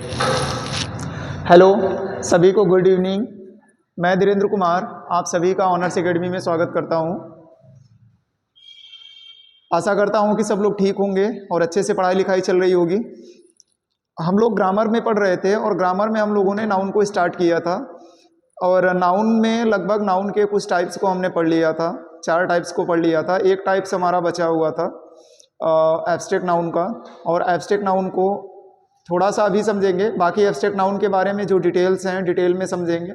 Hello सभी को, good evening. मैं धीरेन्द्र कुमार आप सभी का ऑनर्स एकेडमी में स्वागत करता हूं। आशा करता हूं कि सब लोग ठीक होंगे और अच्छे से पढ़ाई लिखाई चल रही होगी। हम लोग ग्रामर में पढ़ रहे थे और ग्रामर में हम लोगों ने नाउन को स्टार्ट किया था और नाउन में लगभग नाउन के कुछ टाइप्स को हमने पढ़ लिया था। 4 टाइप्स को पढ़ लिया था। एक टाइप्स हमारा बचा हुआ था एब्स्ट्रैक्ट नाउन का, और एब्स्ट्रैक्ट नाउन को थोड़ा सा अभी समझेंगे। बाकी एब्स्ट्रैक्ट नाउन के बारे में जो डिटेल्स हैं डिटेल में समझेंगे,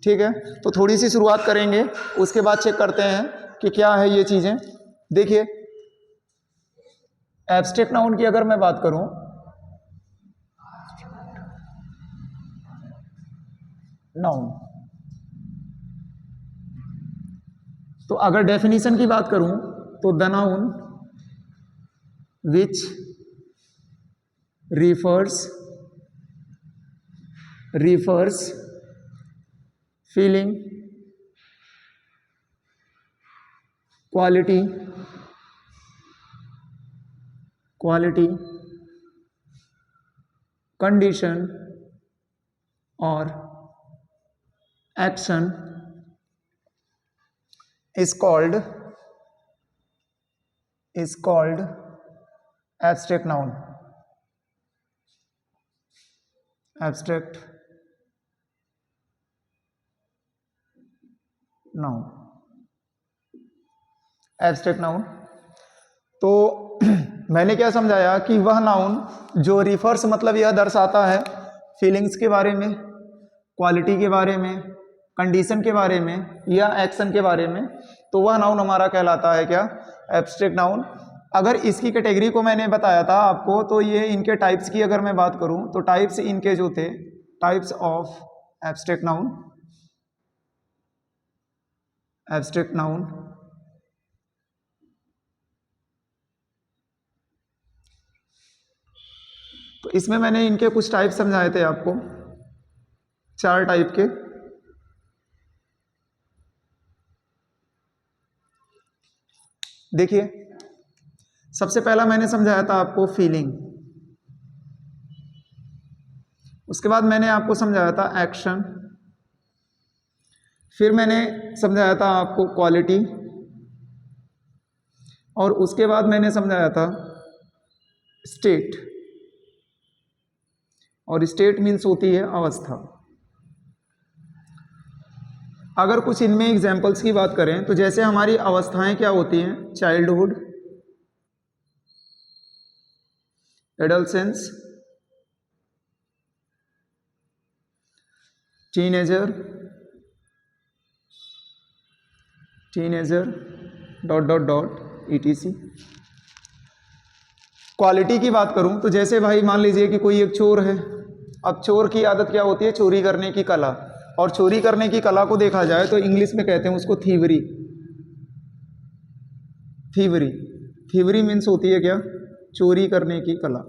ठीक है। तो थोड़ी सी शुरुआत करेंगे, उसके बाद चेक करते हैं कि क्या है ये चीज़ें। देखिए, एब्स्ट्रैक्ट नाउन की अगर मैं बात करूं, नाउन, तो अगर डेफिनेशन की बात करूं तो the noun which refers feeling, quality, condition or action is called abstract noun. Abstract noun, abstract noun. तो मैंने क्या समझाया कि वह नाउन जो रिफर्स मतलब यह दर्शाता है फीलिंग्स के बारे में, क्वालिटी के बारे में, कंडीशन के बारे में या एक्शन के बारे में, तो वह नाउन हमारा कहलाता है क्या, एब्स्ट्रैक्ट नाउन। अगर इसकी कैटेगरी को मैंने बताया था आपको, तो ये इनके टाइप्स की अगर मैं बात करूं तो टाइप्स इनके जो थे, types of abstract noun, abstract noun, तो इसमें मैंने इनके कुछ टाइप समझाए थे आपको, 4 टाइप के। देखिए, सबसे पहला मैंने समझाया था आपको फीलिंग, उसके बाद मैंने आपको समझाया था एक्शन, फिर मैंने समझाया था आपको क्वालिटी, और उसके बाद मैंने समझाया था स्टेट, और स्टेट मीन्स होती है अवस्था। अगर कुछ इनमें एग्जाम्पल्स की बात करें तो जैसे हमारी अवस्थाएं क्या होती हैं, childhood, adolescence, teenager dot dot dot etc। Quality की बात करूं तो जैसे भाई मान लीजिए कि कोई एक चोर है। अब चोर की आदत क्या होती है, चोरी करने की कला, और चोरी करने की कला को देखा जाए तो इंग्लिश में कहते हैं उसको थीवरी। थीवरी मीन्स होती है क्या, चोरी करने की कला।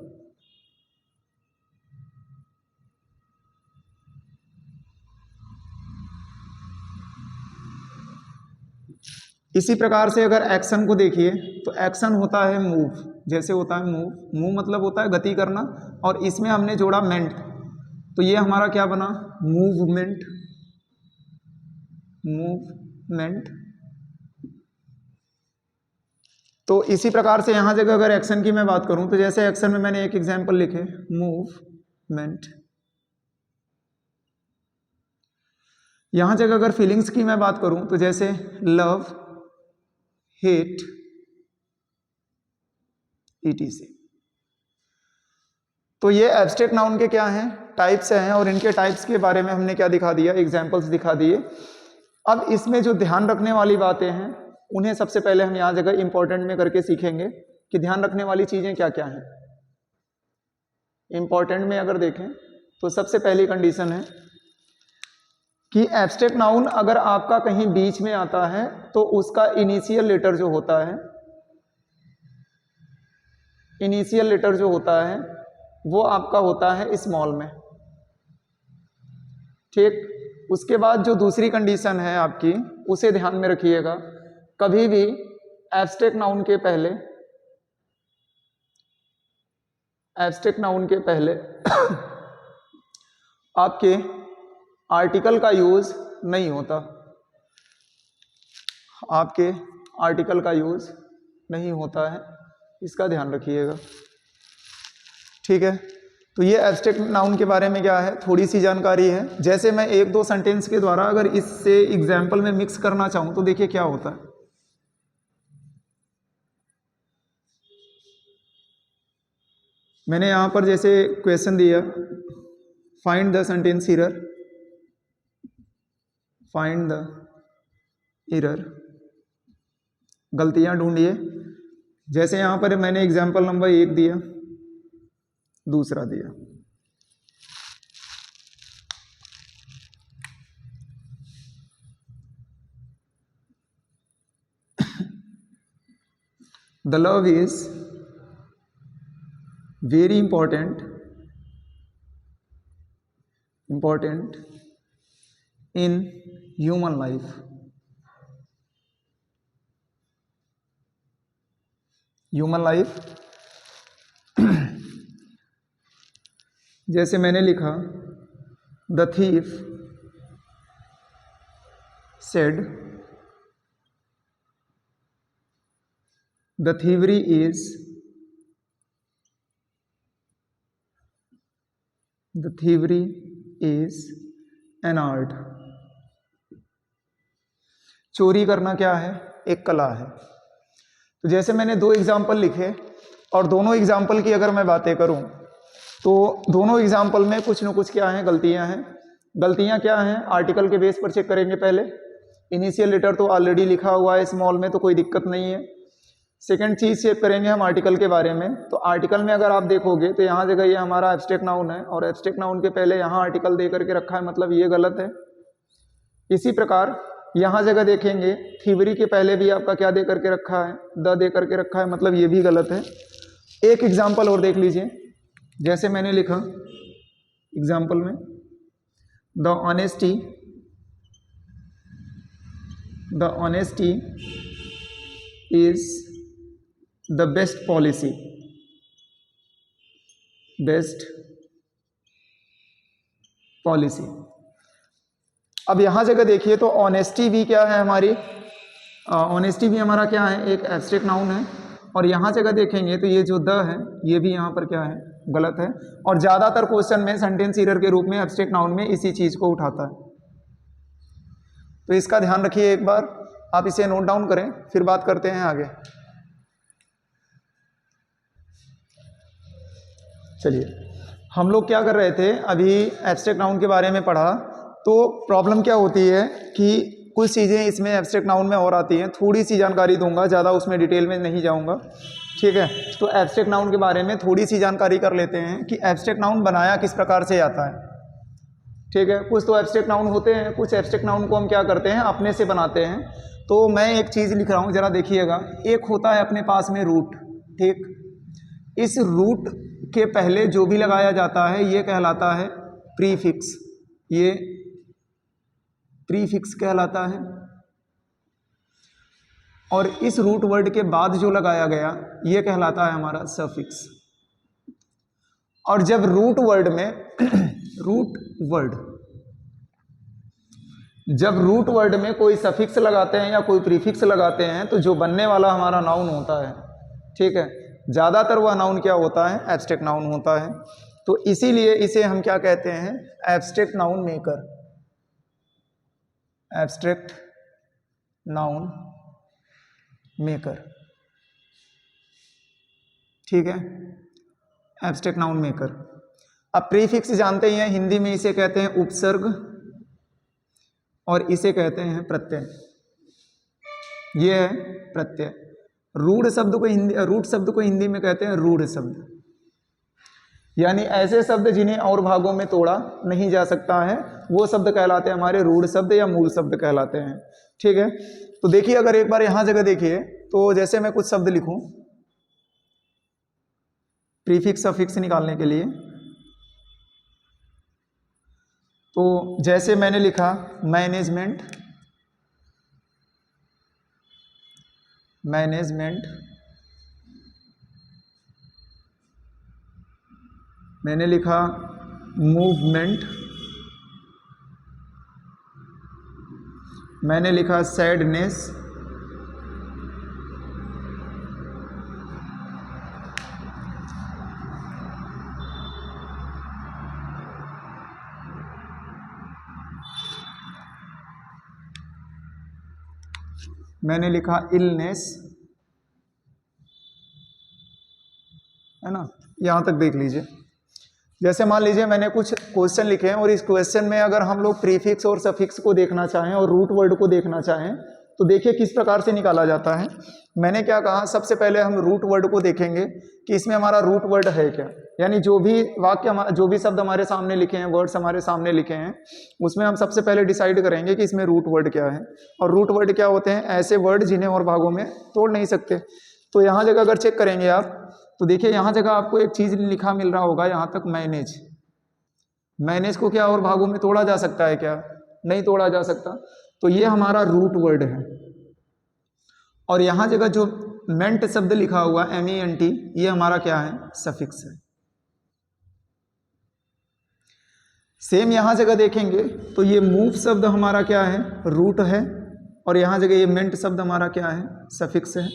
इसी प्रकार से अगर एक्शन को देखिए तो एक्शन होता है मूव, जैसे होता है मूव मतलब होता है गति करना, और इसमें हमने जोड़ा मेंट, तो ये हमारा क्या बना, मूवमेंट। तो इसी प्रकार से यहां जगह अगर एक्शन की मैं बात करूं तो जैसे एक्शन में मैंने एक एग्जांपल लिखे, मूवमेंट। यहां जगह अगर फीलिंग्स की मैं बात करूं तो जैसे लव, हेट etc। तो ये एब्स्ट्रैक्ट नाउन के क्या हैं, टाइप्स हैं, और इनके टाइप्स के बारे में हमने क्या दिखा दिया, एग्जांपल्स दिखा दिए। अब इसमें जो ध्यान रखने वाली बातें हैं उन्हें सबसे पहले हम यहां जगह इंपॉर्टेंट में करके सीखेंगे कि ध्यान रखने वाली चीजें क्या क्या हैं। इंपॉर्टेंट में अगर देखें तो सबसे पहली कंडीशन है कि एब्स्ट्रैक्ट नाउन अगर आपका कहीं बीच में आता है तो उसका इनिशियल लेटर जो होता है, वो आपका होता है स्मॉल में, ठीक। उसके बाद जो दूसरी कंडीशन है आपकी, उसे ध्यान में रखिएगा, कभी भी एब्स्ट्रैक्ट नाउन के पहले आपके आर्टिकल का यूज नहीं होता, आपके आर्टिकल का यूज नहीं होता है, इसका ध्यान रखिएगा। ठीक है, तो ये एब्स्ट्रैक्ट नाउन के बारे में क्या है, थोड़ी सी जानकारी है। जैसे मैं एक दो सेंटेंस के द्वारा अगर इससे एग्जाम्पल में मिक्स करना चाहूं तो देखिए क्या होता है। मैंने यहां पर जैसे क्वेश्चन दिया, find the sentence error, find the error, गलतियां ढूंढिए। जैसे यहां पर मैंने एग्जाम्पल नंबर 1 दिया, दूसरा दिया, the love is very important in human life, human life. जैसे मैंने लिखा, the thief said the thievery is, the thievery is an art. चोरी करना क्या है, एक कला है। तो जैसे मैंने दो एग्जाम्पल लिखे और दोनों एग्जाम्पल की अगर मैं बातें करूं तो दोनों एग्जाम्पल में कुछ न कुछ क्या हैं, गलतियां हैं। गलतियां क्या हैं, आर्टिकल के बेस पर चेक करेंगे। पहले इनिशियल लेटर तो ऑलरेडी लिखा हुआ है स्मॉल में, तो कोई दिक्कत नहीं है। सेकंड चीज चेक करेंगे हम आर्टिकल के बारे में। तो आर्टिकल में अगर आप देखोगे तो यहाँ जगह ये हमारा एब्स्ट्रैक्ट नाउन है और एब्स्ट्रैक्ट नाउन के पहले यहाँ आर्टिकल दे करके रखा है, मतलब ये गलत है। इसी प्रकार यहाँ जगह देखेंगे थीवरी के पहले भी आपका क्या दे करके रखा है, द दे करके रखा है, मतलब ये भी गलत है। एक एग्जाम्पल और देख लीजिए, जैसे मैंने लिखा एग्जाम्पल में, the honesty is the best policy, best policy. अब यहां जगह देखिए तो ऑनेस्टी भी क्या है हमारी, ऑनेस्टी भी हमारा क्या है, एक एब्स्ट्रैक्ट नाउन है। और यहां जगह देखेंगे तो ये जो द है ये भी यहां पर क्या है, गलत है। और ज्यादातर क्वेश्चन में सेंटेंस एरर के रूप में एब्स्ट्रैक्ट नाउन में इसी चीज को उठाता है। तो इसका ध्यान रखिए, एक बार आप इसे नोट डाउन करें, फिर बात करते हैं आगे। चलिए, हम लोग क्या कर रहे थे, अभी एब्स्ट्रैक्ट नाउन के बारे में पढ़ा। तो प्रॉब्लम क्या होती है कि कुछ चीज़ें इसमें एब्स्ट्रैक्ट नाउन में और आती हैं, थोड़ी सी जानकारी दूंगा, ज़्यादा उसमें डिटेल में नहीं जाऊंगा। ठीक है, तो एब्स्ट्रैक्ट नाउन के बारे में थोड़ी सी जानकारी कर लेते हैं कि एब्स्ट्रैक्ट नाउन बनाया किस प्रकार से जाता है। ठीक है, कुछ तो एब्स्ट्रैक्ट नाउन होते हैं, कुछ एब्स्ट्रैक्ट नाउन को हम क्या करते हैं, अपने से बनाते हैं। तो मैं एक चीज़ लिख रहा हूँ, ज़रा देखिएगा। एक होता है अपने पास में रूट, ठीक, इस रूट के पहले जो भी लगाया जाता है ये कहलाता है प्रीफिक्स, ये प्रीफिक्स कहलाता है। और इस रूट वर्ड के बाद जो लगाया गया ये कहलाता है हमारा सफिक्स। और जब रूट वर्ड में जब रूट वर्ड में कोई सफिक्स लगाते हैं या कोई प्रीफिक्स लगाते हैं तो जो बनने वाला हमारा नाउन होता है, ठीक है, ज़्यादातर वह नाउन क्या होता है, एब्स्ट्रैक्ट नाउन होता है। तो इसीलिए इसे हम क्या कहते हैं, abstract noun maker, abstract noun maker. ठीक है, एब्स्ट्रैक्ट नाउन मेकर। अब प्रीफिक्स जानते ही हैं, हिंदी में इसे कहते हैं उपसर्ग और इसे कहते हैं प्रत्यय। ये है प्रत्यय। रूढ़ शब्द को हिंदी में कहते हैं रूढ़ शब्द, यानी ऐसे शब्द जिन्हें और भागों में तोड़ा नहीं जा सकता है, वो शब्द कहलाते हैं हमारे रूढ़ शब्द या मूल शब्द कहलाते हैं। ठीक है, तो देखिए अगर एक बार यहां जगह देखिए तो जैसे मैं कुछ शब्द लिखूं प्रीफिक्स सफिक्स निकालने के लिए, तो जैसे मैंने लिखा मैनेजमेंट, मैंने लिखा मूवमेंट, मैंने लिखा सैडनेस, मैंने लिखा इलनेस, है ना। यहाँ तक देख लीजिए। जैसे मान लीजिए मैंने कुछ क्वेश्चन लिखे हैं और इस क्वेश्चन में अगर हम लोग प्रीफिक्स और सफिक्स को देखना चाहें और रूट वर्ड को देखना चाहें तो देखिए किस प्रकार से निकाला जाता है। मैंने क्या कहा, सबसे पहले हम रूट वर्ड को देखेंगे कि इसमें हमारा रूट वर्ड है क्या, यानी जो भी वाक्य, जो भी शब्द हमारे सामने लिखे हैं, वर्ड्स हमारे सामने लिखे हैं, उसमें हम सबसे पहले डिसाइड करेंगे कि इसमें रूट वर्ड क्या है। और रूट वर्ड क्या होते हैं, ऐसे वर्ड जिन्हें और भागों में तोड़ नहीं सकते। तो यहाँ जगह अगर चेक करेंगे आप तो देखिए यहाँ जगह आपको एक चीज लिखा मिल रहा होगा, यहाँ तक मैनेज। मैनेज को क्या और भागों में तोड़ा जा सकता है क्या, नहीं तोड़ा जा सकता। तो ये हमारा रूट वर्ड है। और यहाँ जगह जो मेंट शब्द लिखा हुआ MENT, ये हमारा क्या है, सफिक्स है। सेम यहाँ जगह देखेंगे तो ये मूव शब्द हमारा क्या है, रूट है। और यहाँ जगह ये मेंट शब्द हमारा क्या है, सफिक्स है।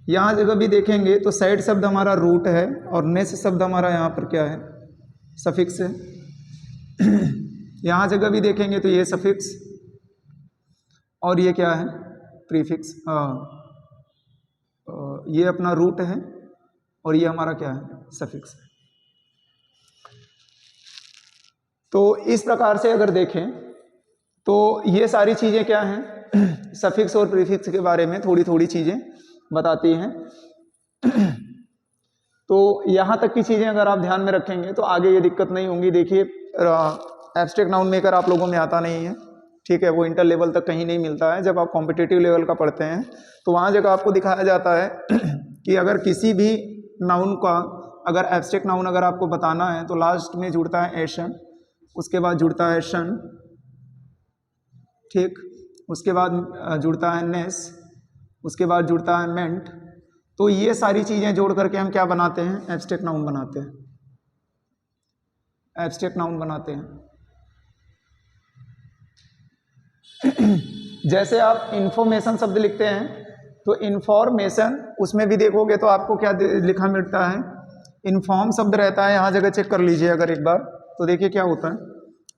यहाँ जगह भी देखेंगे तो साइड शब्द हमारा रूट है और नेस शब्द हमारा यहाँ पर क्या है, सफिक्स है। यहाँ जगह भी देखेंगे तो ये सफिक्स और ये क्या है, प्रीफिक्स। ये अपना रूट है और ये हमारा क्या है, सफिक्स है। तो इस प्रकार से अगर देखें तो ये सारी चीज़ें क्या हैं, सफिक्स और प्रीफिक्स के बारे में थोड़ी थोड़ी चीज़ें बताती हैं। तो यहाँ तक की चीज़ें अगर आप ध्यान में रखेंगे तो आगे ये दिक्कत नहीं होंगी। देखिए एब्स्ट्रैक्ट नाउन मेकर आप लोगों में आता नहीं है, ठीक है, वो इंटर लेवल तक कहीं नहीं मिलता है। जब आप कॉम्पिटिटिव लेवल का पढ़ते हैं तो वहाँ जगह आपको दिखाया जाता है कि अगर किसी भी नाउन का, अगर एब्स्ट्रैक्ट नाउन अगर आपको बताना है तो लास्ट में जुड़ता है एशन, उसके बाद जुड़ता है शन, ठीक, उसके बाद जुड़ता है नेस, उसके बाद जुड़ता है मेंट। तो ये सारी चीज़ें जोड़ करके हम क्या बनाते हैं, एब्स्ट्रैक्ट नाउन बनाते हैं, एब्स्ट्रैक्ट नाउन बनाते हैं। जैसे आप इंफॉर्मेशन शब्द लिखते हैं तो इंफॉर्मेशन, उसमें भी देखोगे तो आपको क्या लिखा मिलता है, इन्फॉर्म शब्द रहता है। यहाँ जगह चेक कर लीजिए अगर एक बार तो देखिए क्या होता है।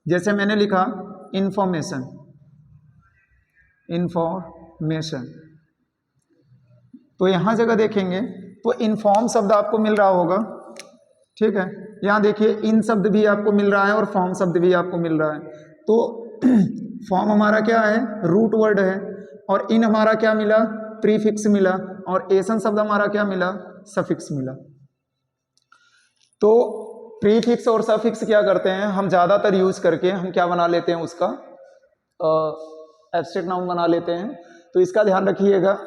जैसे मैंने लिखा इंफॉर्मेशन, इंफॉर्मेशन, तो यहाँ जगह देखेंगे तो इन्फॉर्म शब्द आपको मिल रहा होगा, ठीक है। यहाँ देखिए इन शब्द भी आपको मिल रहा है और फॉर्म शब्द भी आपको मिल रहा है। तो फॉर्म हमारा क्या है, रूट वर्ड है, और इन हमारा क्या मिला, प्रीफिक्स मिला, और एसन शब्द हमारा क्या मिला, सफिक्स मिला। तो प्रीफिक्स और सफिक्स क्या करते हैं, हम ज़्यादातर यूज करके हम क्या बना लेते हैं, उसका एब्स्ट्रैक्ट नाउन बना लेते हैं। तो इसका ध्यान रखिएगा।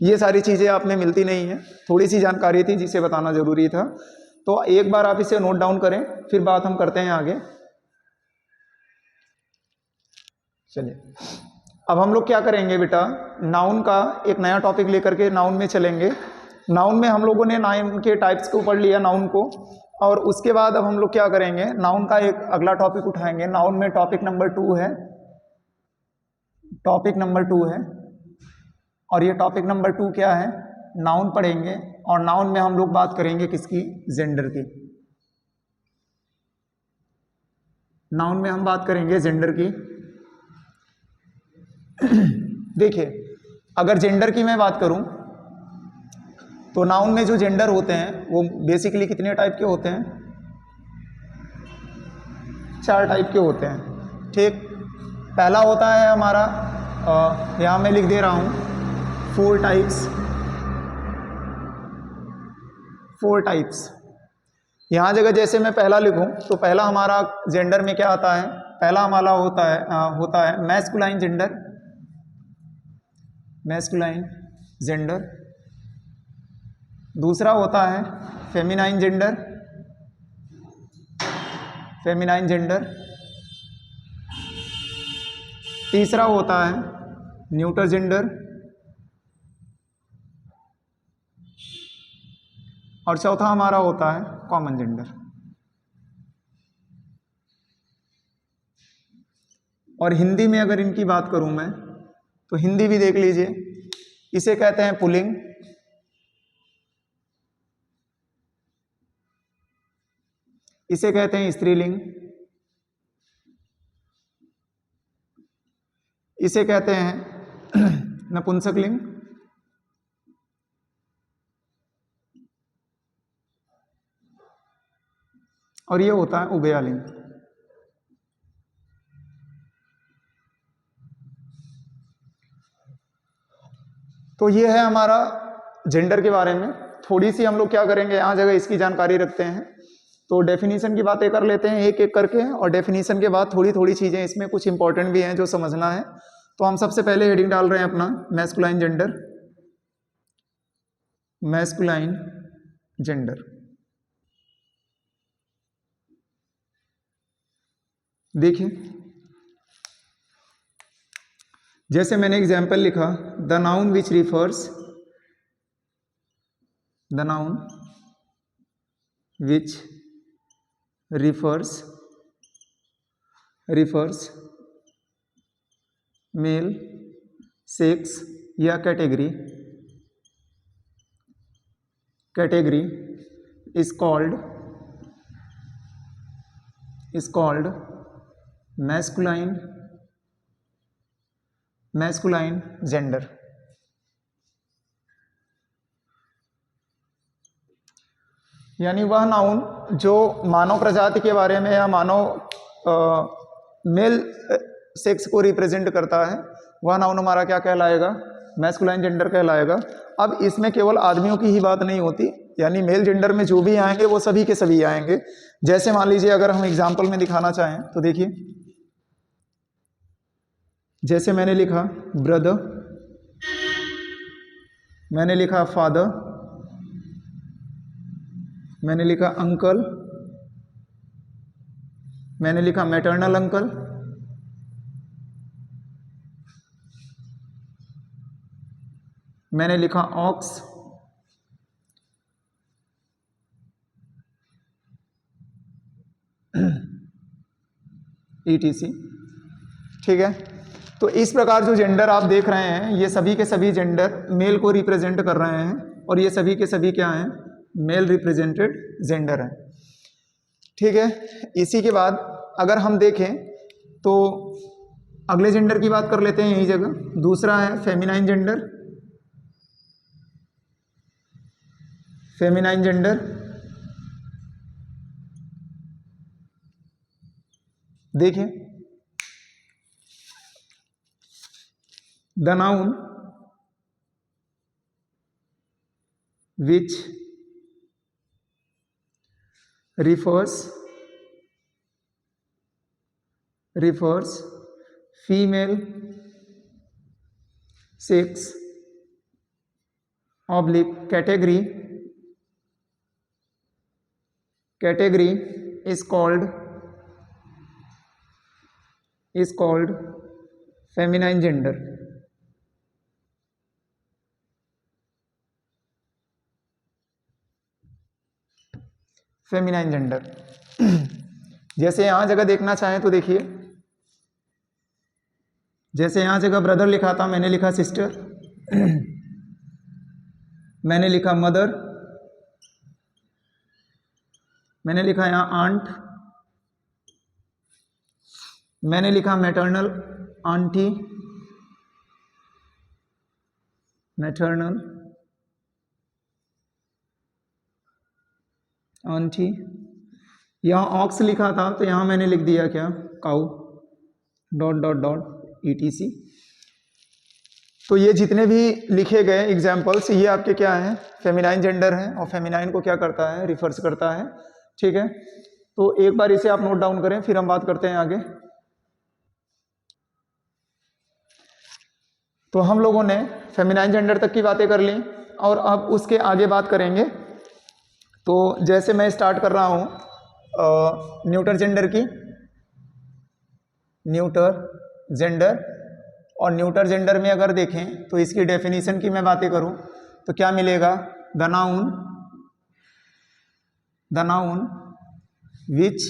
ये सारी चीज़ें आप में मिलती नहीं है, थोड़ी सी जानकारी थी जिसे बताना जरूरी था। तो एक बार आप इसे नोट डाउन करें, फिर बात हम करते हैं आगे। चलिए अब हम लोग क्या करेंगे बेटा, नाउन का एक नया टॉपिक लेकर के नाउन में चलेंगे। नाउन में हम लोगों ने नाउन के टाइप्स को पढ़ लिया, नाउन को, और उसके बाद अब हम लोग क्या करेंगे, नाउन का एक अगला टॉपिक उठाएंगे। नाउन में टॉपिक नंबर 2 है, टॉपिक नंबर 2 है, और ये टॉपिक नंबर 2 क्या है, नाउन पढ़ेंगे। और नाउन में हम लोग बात करेंगे किसकी, जेंडर की। नाउन में हम बात करेंगे जेंडर की। देखिए अगर जेंडर की मैं बात करूं तो नाउन में जो जेंडर होते हैं वो बेसिकली कितने टाइप के होते हैं, 4 टाइप के होते हैं, ठीक। पहला होता है हमारा, यहाँ मैं लिख दे रहा हूँ 4 टाइप्स, 4 टाइप्स। यहाँ जगह जैसे मैं पहला लिखूं तो पहला हमारा जेंडर में क्या आता है, पहला हमारा होता है मैस्कुलाइन जेंडर, मैस्कुलाइन जेंडर। दूसरा होता है फेमिनाइन जेंडर, फेमिनाइन जेंडर। तीसरा होता है न्यूटर जेंडर, और चौथा हमारा होता है कॉमन जेंडर। और हिंदी में अगर इनकी बात करूं मैं तो हिंदी भी देख लीजिए, इसे कहते हैं पुल्लिंग, इसे कहते हैं स्त्रीलिंग, इसे कहते हैं नपुंसकलिंग, और ये होता है उभयलिंग। तो ये है हमारा जेंडर के बारे में। थोड़ी सी हम लोग क्या करेंगे, यहाँ जगह इसकी जानकारी रखते हैं। तो डेफिनीशन की बातें कर लेते हैं एक एक करके, और डेफिनीशन के बाद थोड़ी थोड़ी चीज़ें इसमें कुछ इंपॉर्टेंट भी हैं जो समझना है। तो हम सबसे पहले हेडिंग डाल रहे हैं अपना मैस्कुलाइन जेंडर। मैस्कुलाइन जेंडर, देखिए जैसे मैंने एग्जाम्पल लिखा, the noun which refers, the noun which refers male, sex या category is called masculine gender। यानी वह नाउन जो मानव प्रजाति के बारे में या मानव मेल सेक्स को रिप्रेजेंट करता है, वह नाउन हमारा क्या कहलाएगा, मैस्कुलाइन जेंडर कहलाएगा। अब इसमें केवल आदमियों की ही बात नहीं होती, यानी मेल जेंडर में जो भी आएंगे वो सभी के सभी आएंगे। जैसे मान लीजिए अगर हम एग्जाम्पल में दिखाना चाहें तो देखिए, जैसे मैंने लिखा ब्रदर, मैंने लिखा फादर, मैंने लिखा अंकल, मैंने लिखा मैटरनल अंकल, मैंने लिखा ऑक्स, ETC। ठीक है, तो इस प्रकार जो जेंडर आप देख रहे हैं, ये सभी के सभी जेंडर मेल को रिप्रेजेंट कर रहे हैं, और ये सभी के सभी क्या हैं, मेल रिप्रेजेंटेड जेंडर है। ठीक है, इसी के बाद अगर हम देखें तो अगले जेंडर की बात कर लेते हैं यही जगह। दूसरा है फेमिनाइन जेंडर। फेमिनाइन जेंडर, देखिए the noun which refers female sex oblique category is called feminine gender। Feminine gender. जैसे यहां जगह देखना चाहें तो देखिए, जैसे यहां जगह ब्रदर लिखा था, मैंने लिखा सिस्टर, मैंने लिखा मदर, मैंने लिखा यहां आंट, मैंने लिखा मैटरनल आंटी, मैटरनल आंटी। यहाँ ऑक्स लिखा था तो यहाँ मैंने लिख दिया क्या, cow, dot dot dot ETC। तो ये जितने भी लिखे गए एग्जाम्पल्स, ये आपके क्या हैं, फेमिनाइन जेंडर हैं, और फेमिनाइन को क्या करता है, रिफर्स करता है। ठीक है, तो एक बार इसे आप नोट डाउन करें, फिर हम बात करते हैं आगे। तो हम लोगों ने फेमिनाइन जेंडर तक की बातें कर ली, और अब उसके आगे बात करेंगे। तो जैसे मैं स्टार्ट कर रहा हूँ न्यूटर जेंडर की, न्यूटर जेंडर। और न्यूटर जेंडर में अगर देखें तो इसकी डेफिनेशन की मैं बातें करूं तो क्या मिलेगा, the noun which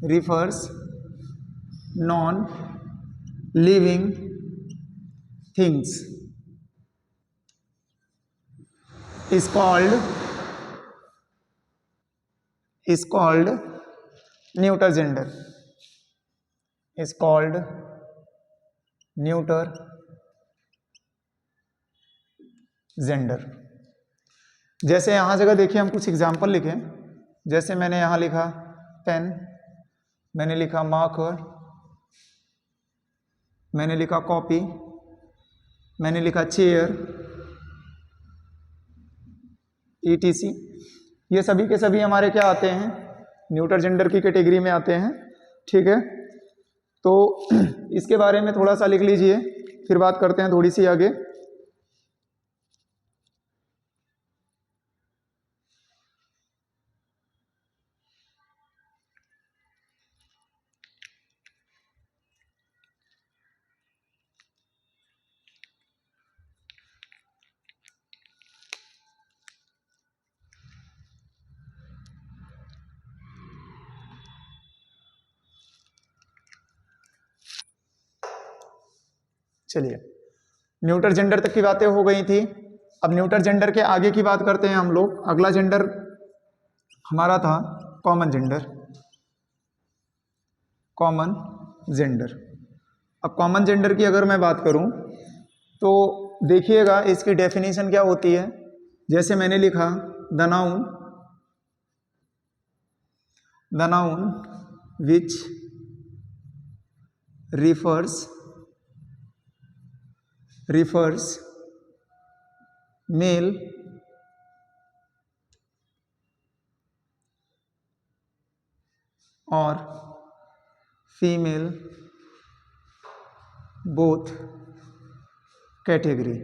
refers non living things is called neuter gender, is called neuter gender। जैसे यहाँ जगह देखिए हम कुछ एग्जाम्पल लिखें, जैसे मैंने यहाँ लिखा पेन, मैंने लिखा मार्कर, मैंने लिखा कॉपी, मैंने लिखा चेयर, ETC। ये सभी के सभी हमारे क्या आते हैं, न्यूटर जेंडर की कैटेगरी में आते हैं। ठीक है, तो इसके बारे में थोड़ा सा लिख लीजिए, फिर बात करते हैं थोड़ी सी आगे। चलिए, न्यूटर जेंडर तक की बातें हो गई थी। अब न्यूटर जेंडर के आगे की बात करते हैं हम लोग। अगला जेंडर हमारा था कॉमन जेंडर, कॉमन जेंडर। अब कॉमन जेंडर की अगर मैं बात करूं तो देखिएगा इसकी डेफिनेशन क्या होती है। जैसे मैंने लिखा the noun which refers male or female both category,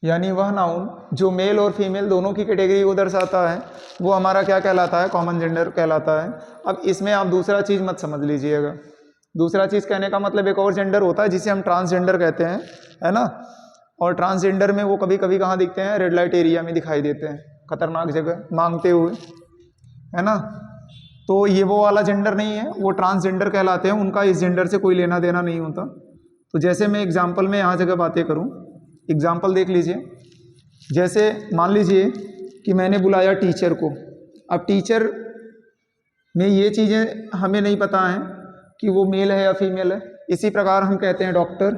यानी वह नाउन जो मेल और फीमेल दोनों की कैटेगरी को दर्शाता है वो हमारा क्या कहलाता है, कॉमन जेंडर कहलाता है। अब इसमें आप दूसरा चीज़ मत समझ लीजिएगा। दूसरा चीज़ कहने का मतलब एक और जेंडर होता है जिसे हम ट्रांसजेंडर कहते हैं, है ना। और ट्रांसजेंडर में वो कभी कभी कहाँ दिखते हैं, रेड लाइट एरिया में दिखाई देते हैं, खतरनाक जगह मांगते हुए, है ना। तो ये वो वाला जेंडर नहीं है, वो ट्रांसजेंडर कहलाते हैं, उनका इस जेंडर से कोई लेना देना नहीं होता। तो जैसे मैं एग्जाम्पल में यहाँ जगह बातें करूँ, एग्जाम्पल देख लीजिए। जैसे मान लीजिए कि मैंने बुलाया टीचर को। अब टीचर में ये चीज़ें हमें नहीं पता हैं कि वो मेल है या फीमेल है। इसी प्रकार हम कहते हैं डॉक्टर,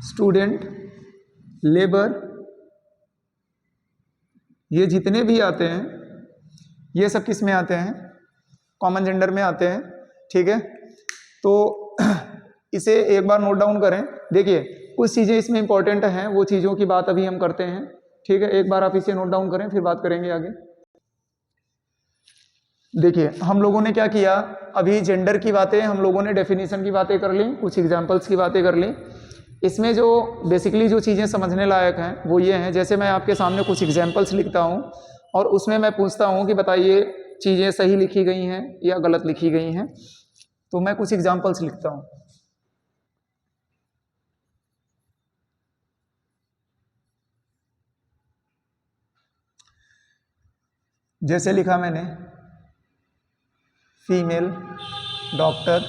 स्टूडेंट, लेबर, ये जितने भी आते हैं ये सब किस में आते हैं, कॉमन जेंडर में आते हैं। ठीक है, तो इसे एक बार नोट डाउन करें। देखिए कुछ चीज़ें इसमें इंपॉर्टेंट हैं, वो चीज़ों की बात अभी हम करते हैं। ठीक है, एक बार आप इसे नोट डाउन करें, फिर बात करेंगे आगे। देखिए हम लोगों ने क्या किया, अभी जेंडर की बातें हम लोगों ने, डेफिनेशन की बातें कर ली, कुछ एग्जांपल्स की बातें कर ली। इसमें जो बेसिकली जो चीज़ें समझने लायक हैं वो ये हैं। जैसे मैं आपके सामने कुछ एग्जांपल्स लिखता हूँ और उसमें मैं पूछता हूँ कि बताइए चीज़ें सही लिखी गई हैं या गलत लिखी गई हैं। तो मैं कुछ एग्जांपल्स लिखता हूँ। जैसे लिखा मैंने फीमेल डॉक्टर,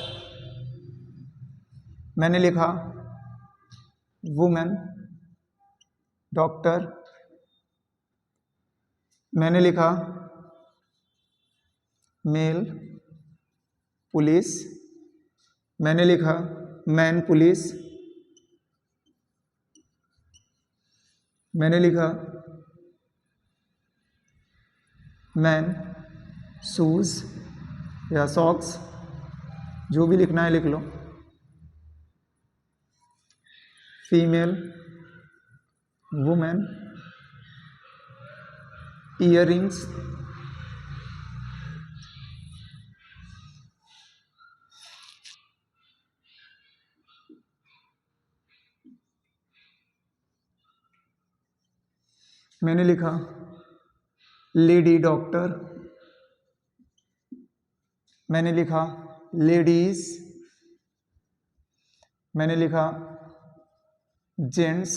मैंने लिखा वुमेन डॉक्टर, मैंने लिखा मेल पुलिस, मैंने लिखा मैन पुलिस, मैंने लिखा मैन शूज़ या सॉक्स, जो भी लिखना है लिख लो। फीमेल वुमेन ईयररिंग्स, मैंने लिखा लेडी डॉक्टर, मैंने लिखा लेडीज, मैंने लिखा जेंट्स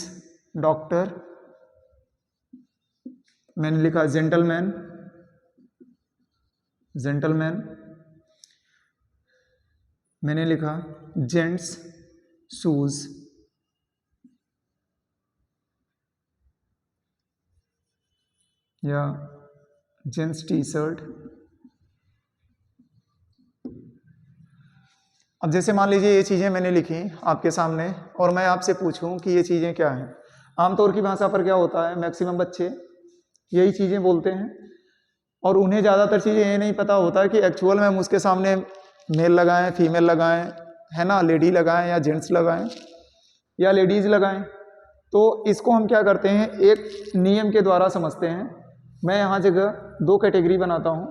डॉक्टर, मैंने लिखा जेंटलमैन, जेंटलमैन, मैंने लिखा जेंट्स शूज, या जेंट्स टी शर्ट। अब जैसे मान लीजिए ये चीज़ें मैंने लिखी आपके सामने और मैं आपसे पूछूं कि ये चीज़ें क्या हैं। आमतौर की भाषा पर क्या होता है, मैक्सिमम बच्चे यही चीज़ें बोलते हैं और उन्हें ज़्यादातर चीज़ें ये नहीं पता होता कि एक्चुअल में हम उसके सामने मेल लगाएं, फीमेल लगाएं, है ना, लेडी लगाएं या जेंट्स लगाएं या लेडीज़ लगाएं। तो इसको हम क्या करते हैं, एक नियम के द्वारा समझते हैं। मैं यहाँ जगह 2 कैटेगरी बनाता हूँ,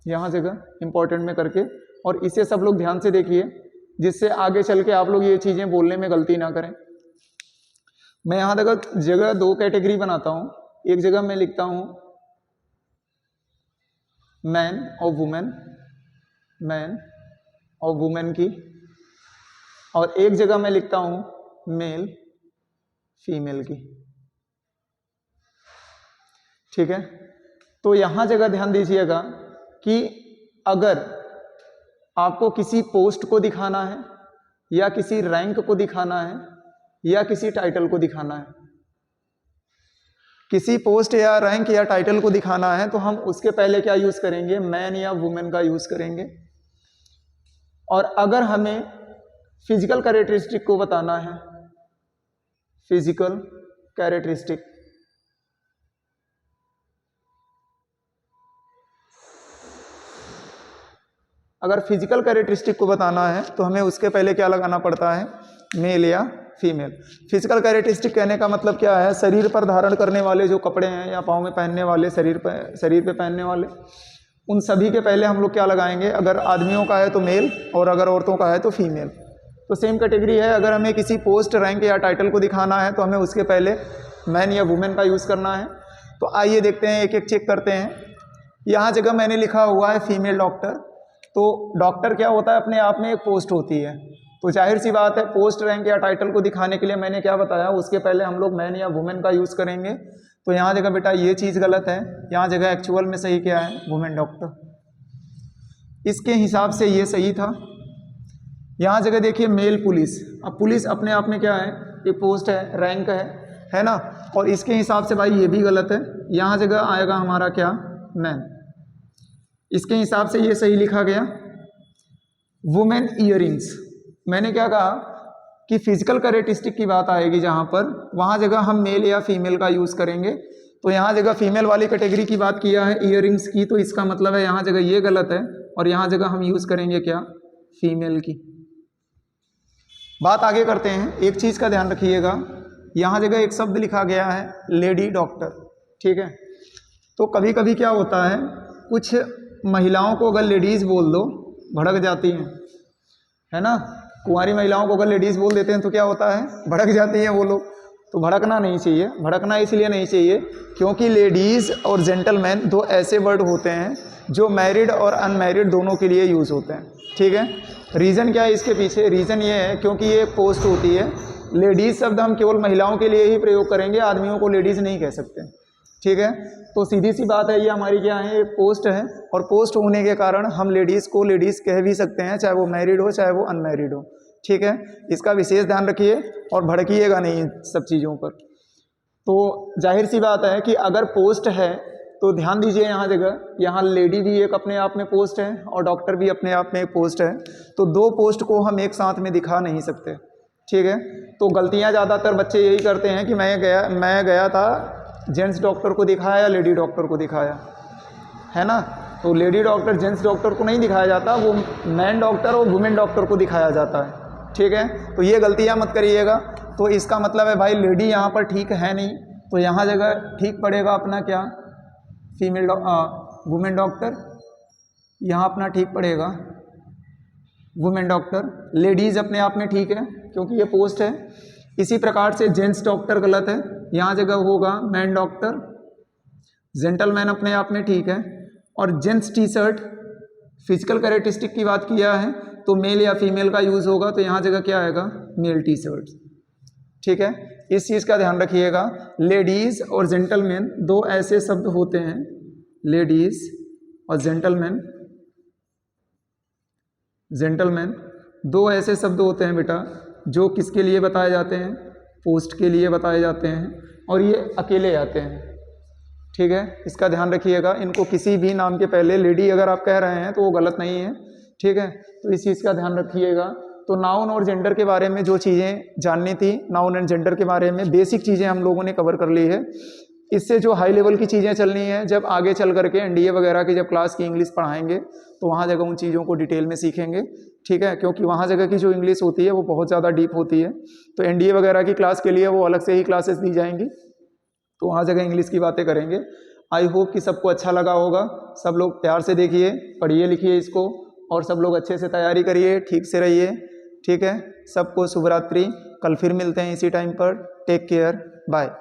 यहाँ जगह इम्पोर्टेंट में करके, और इसे सब लोग ध्यान से देखिए जिससे आगे चल के आप लोग ये चीज़ें बोलने में गलती ना करें। मैं यहाँ जगह 2 कैटेगरी बनाता हूँ। एक जगह मैं लिखता हूँ मैन और वुमेन, मैन और वुमेन की, और एक जगह मैं लिखता हूँ मेल फीमेल की। ठीक है, तो यहाँ जगह ध्यान दीजिएगा कि अगर आपको किसी पोस्ट को दिखाना है या किसी रैंक को दिखाना है या किसी टाइटल को दिखाना है, किसी पोस्ट या रैंक या टाइटल को दिखाना है तो हम उसके पहले क्या यूज करेंगे, मैन या वुमेन का यूज करेंगे। और अगर हमें फिजिकल कैरेक्टरिस्टिक को बताना है, फिजिकल कैरेक्टरिस्टिक, अगर फिजिकल कैरेक्टरिस्टिक को बताना है तो हमें उसके पहले क्या लगाना पड़ता है, मेल या फीमेल। फिजिकल कैरेक्टरिस्टिक कहने का मतलब क्या है, शरीर पर धारण करने वाले जो कपड़े हैं या पाँव में पहनने वाले, शरीर पे पहनने वाले, उन सभी के पहले हम लोग क्या लगाएंगे, अगर आदमियों का है तो मेल और अगर औरतों का है तो फीमेल। तो सेम कैटेगरी है, अगर हमें किसी पोस्ट, रैंक या टाइटल को दिखाना है तो हमें उसके पहले मैन या वुमेन का यूज़ करना है। तो आइए देखते हैं, एक एक चेक करते हैं। यहाँ जगह मैंने लिखा हुआ है फीमेल डॉक्टर। तो डॉक्टर क्या होता है, अपने आप में एक पोस्ट होती है। तो जाहिर सी बात है, पोस्ट, रैंक या टाइटल को दिखाने के लिए मैंने क्या बताया, उसके पहले हम लोग मैन या वुमेन का यूज़ करेंगे। तो यहाँ जगह बेटा ये चीज़ गलत है, यहाँ जगह एक्चुअल में सही क्या है, वुमेन डॉक्टर। इसके हिसाब से ये सही था। यहाँ जगह देखिए मेल पुलिस। अब पुलिस अपने आप में क्या है, एक पोस्ट है, रैंक है ना, और इसके हिसाब से भाई ये भी गलत है। यहाँ जगह आएगा हमारा क्या, मैन। इसके हिसाब से ये सही लिखा गया। वुमेन ईयरिंग्स, मैंने क्या कहा कि फिजिकल कैरेक्टरिस्टिक की बात आएगी जहाँ पर, वहाँ जगह हम मेल या फीमेल का यूज़ करेंगे। तो यहाँ जगह फीमेल वाली कैटेगरी की बात किया है, ईयरिंग्स की, तो इसका मतलब है यहाँ जगह ये गलत है और यहाँ जगह हम यूज़ करेंगे क्या, फीमेल की। बात आगे करते हैं। एक चीज़ का ध्यान रखिएगा, यहाँ जगह एक शब्द लिखा गया है लेडी डॉक्टर। ठीक है, तो कभी कभी क्या होता है, कुछ महिलाओं को अगर लेडीज़ बोल दो भड़क जाती हैं, है ना। कुंवारी महिलाओं को अगर लेडीज़ बोल देते हैं तो क्या होता है, भड़क जाती हैं वो लोग। तो भड़कना नहीं चाहिए। भड़कना इसलिए नहीं चाहिए क्योंकि लेडीज़ और जेंटलमैन 2 ऐसे वर्ड होते हैं जो मैरिड और अनमैरिड दोनों के लिए यूज़ होते हैं। ठीक है, रीज़न क्या है इसके पीछे, रीज़न ये है क्योंकि ये पोस्ट होती है। लेडीज़ शब्द हम केवल महिलाओं के लिए ही प्रयोग करेंगे, आदमियों को लेडीज़ नहीं कह सकते। ठीक है, तो सीधी सी बात है, ये हमारी क्या है, ये पोस्ट है, और पोस्ट होने के कारण हम लेडीज़ को लेडीज़ कह भी सकते हैं, चाहे वो मैरिड हो चाहे वो अनमैरिड हो। ठीक है, इसका विशेष ध्यान रखिए और भड़किएगा नहीं इन सब चीज़ों पर। तो जाहिर सी बात है कि अगर पोस्ट है तो ध्यान दीजिए, यहाँ जगह, यहाँ लेडी भी एक अपने आप में पोस्ट है और डॉक्टर भी अपने आप में एक पोस्ट है। तो 2 पोस्ट को हम एक साथ में दिखा नहीं सकते। ठीक है, तो गलतियाँ ज़्यादातर बच्चे यही करते हैं कि मैं गया था जेंट्स डॉक्टर को दिखाया या लेडी डॉक्टर को दिखाया, है ना। तो लेडी डॉक्टर जेंट्स डॉक्टर को नहीं दिखाया जाता, वो मैन डॉक्टर और वुमेन डॉक्टर को दिखाया जाता है। ठीक है, तो ये गलतियाँ मत करिएगा। तो इसका मतलब है भाई लेडी यहाँ पर ठीक है नहीं, तो यहाँ जगह ठीक पड़ेगा अपना क्या, फीमेल वुमेन डॉक्टर। यहाँ अपना ठीक पड़ेगा वुमेन डॉक्टर। लेडीज़ अपने आप में ठीक है क्योंकि ये पोस्ट है। इसी प्रकार से जेंट्स डॉक्टर गलत है, यहाँ जगह होगा मैन डॉक्टर। जेंटलमैन अपने आप में ठीक है। और gents T shirt, physical characteristic की बात किया है तो मेल या फीमेल का यूज़ होगा, तो यहाँ जगह क्या आएगा, मेल टी शर्ट। ठीक है, इस चीज़ का ध्यान रखिएगा। लेडीज़ और जेंटलमैन दो ऐसे शब्द होते हैं, लेडीज़ और जेंटलमैन, जेंटलमैन दो ऐसे शब्द होते हैं बेटा जो किसके लिए बताए जाते हैं, पोस्ट के लिए बताए जाते हैं, और ये अकेले आते हैं, ठीक है। इसका ध्यान रखिएगा, इनको किसी भी नाम के पहले लेडी अगर आप कह रहे हैं तो वो गलत नहीं है, ठीक है। तो इस चीज़ का ध्यान रखिएगा। तो नाउन और जेंडर के बारे में जो चीज़ें जाननी थी, नाउन एंड जेंडर के बारे में बेसिक चीज़ें हम लोगों ने कवर कर ली है। इससे जो हाई लेवल की चीज़ें चलनी है, जब आगे चल करके एनडीए वगैरह की जब क्लास की इंग्लिश पढ़ाएंगे तो वहाँ जगह उन चीज़ों को डिटेल में सीखेंगे, ठीक है। क्योंकि वहाँ जगह की जो इंग्लिश होती है वो बहुत ज़्यादा डीप होती है, तो एनडीए वगैरह की क्लास के लिए वो अलग से ही क्लासेस दी जाएंगी, तो वहाँ जगह इंग्लिश की बातें करेंगे। आई होप कि सबको अच्छा लगा होगा। सब लोग प्यार से देखिए, पढ़िए लिखिए इसको, और सब लोग अच्छे से तैयारी करिए, ठीक से रहिए, ठीक है। सबको शुभ रात्रि। कल फिर मिलते हैं इसी टाइम पर। Take care, bye.